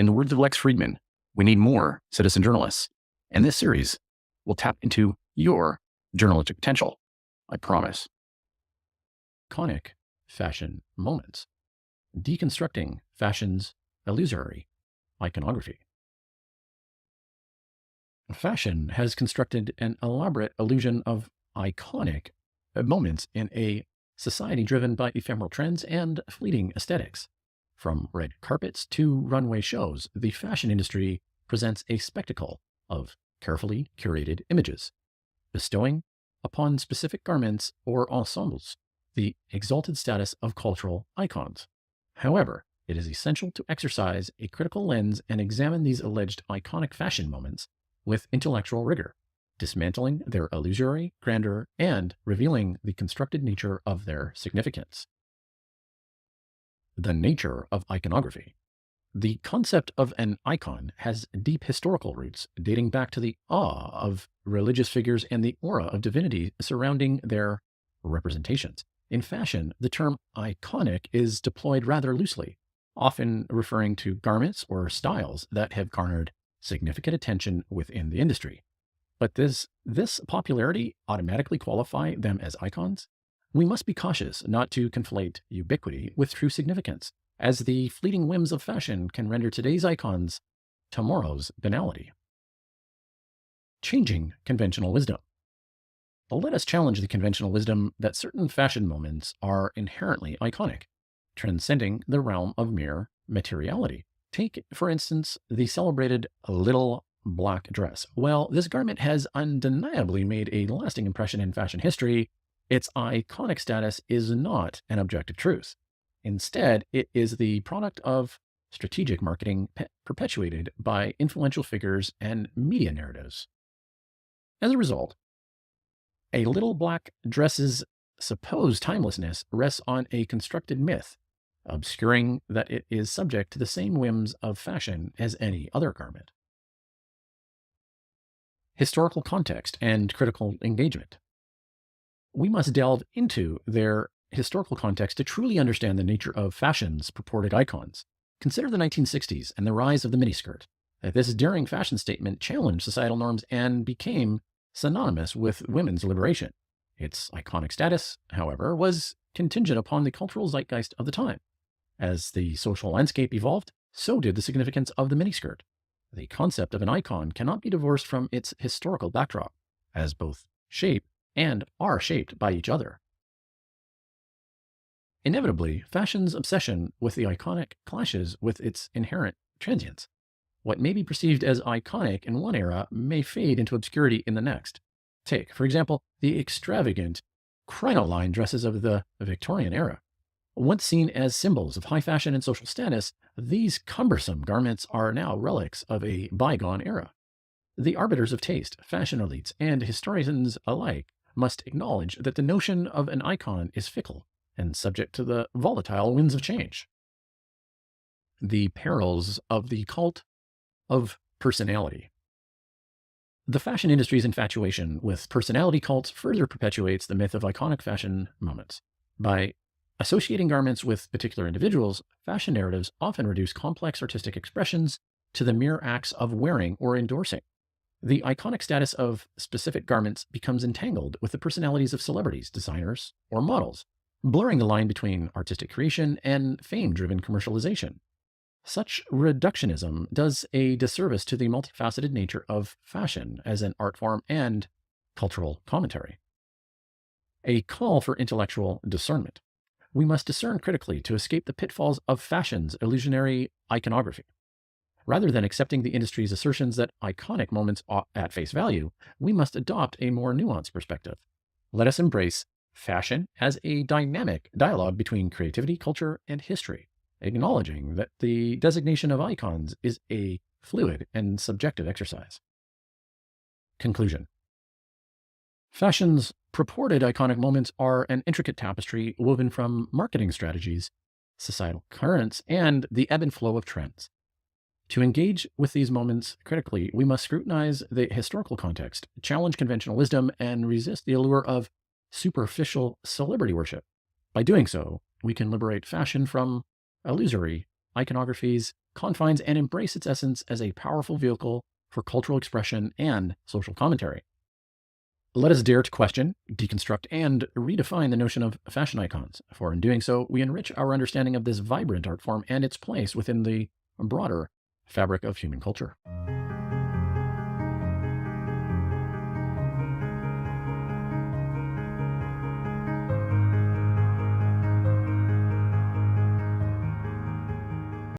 In the words of Lex Friedman, we need more citizen journalists. And this series will tap into your journalistic potential. I promise. Iconic fashion moments. Deconstructing fashion's illusory iconography. Fashion has constructed an elaborate illusion of iconic moments in a society driven by ephemeral trends and fleeting aesthetics. From red carpets to runway shows, the fashion industry presents a spectacle of carefully curated images, bestowing upon specific garments or ensembles the exalted status of cultural icons. However, it is essential to exercise a critical lens and examine these alleged iconic fashion moments with intellectual rigor, dismantling their illusory grandeur and revealing the constructed nature of their significance. The nature of iconography. The concept of an icon has deep historical roots, dating back to the awe of religious figures and the aura of divinity surrounding their representations. In fashion, the term iconic is deployed rather loosely, often referring to garments or styles that have garnered significant attention within the industry. But does this popularity automatically qualify them as icons? We must be cautious not to conflate ubiquity with true significance, as the fleeting whims of fashion can render today's icons tomorrow's banality. Changing conventional wisdom. Let us challenge the conventional wisdom that certain fashion moments are inherently iconic, transcending the realm of mere materiality. Take, for instance, the celebrated little black dress. While this garment has undeniably made a lasting impression in fashion history, its iconic status is not an objective truth. Instead, it is the product of strategic marketing perpetuated by influential figures and media narratives. As a result, a little black dress's supposed timelessness rests on a constructed myth, obscuring that it is subject to the same whims of fashion as any other garment. Historical context and critical engagement. We must delve into their historical context to truly understand the nature of fashion's purported icons. Consider the 1960s and the rise of the miniskirt. This daring fashion statement challenged societal norms and became synonymous with women's liberation. Its iconic status, however, was contingent upon the cultural zeitgeist of the time. As the social landscape evolved, so did the significance of the miniskirt. The concept of an icon cannot be divorced from its historical backdrop, as both shape and are shaped by each other. Inevitably, fashion's obsession with the iconic clashes with its inherent transience. What may be perceived as iconic in one era may fade into obscurity in the next. Take, for example, the extravagant crinoline dresses of the Victorian era. Once seen as symbols of high fashion and social status, these cumbersome garments are now relics of a bygone era. The arbiters of taste, fashion elites, and historians alike must acknowledge that the notion of an icon is fickle and subject to the volatile winds of change. The perils of the cult of personality. The fashion industry's infatuation with personality cults further perpetuates the myth of iconic fashion moments. By associating garments with particular individuals, fashion narratives often reduce complex artistic expressions to the mere acts of wearing or endorsing. The iconic status of specific garments becomes entangled with the personalities of celebrities, designers, or models, blurring the line between artistic creation and fame-driven commercialization. Such reductionism does a disservice to the multifaceted nature of fashion as an art form and cultural commentary. A call for intellectual discernment. We must discern critically to escape the pitfalls of fashion's illusionary iconography. Rather than accepting the industry's assertions that iconic moments are at face value, we must adopt a more nuanced perspective. Let us embrace fashion as a dynamic dialogue between creativity, culture, and history, acknowledging that the designation of icons is a fluid and subjective exercise. Conclusion. Fashion's purported iconic moments are an intricate tapestry woven from marketing strategies, societal currents, and the ebb and flow of trends. To engage with these moments critically, we must scrutinize the historical context, challenge conventional wisdom, and resist the allure of superficial celebrity worship. By doing so, we can liberate fashion from illusory iconography's confines and embrace its essence as a powerful vehicle for cultural expression and social commentary. Let us dare to question, deconstruct, and redefine the notion of fashion icons, for in doing so, we enrich our understanding of this vibrant art form and its place within the broader fabric of human culture.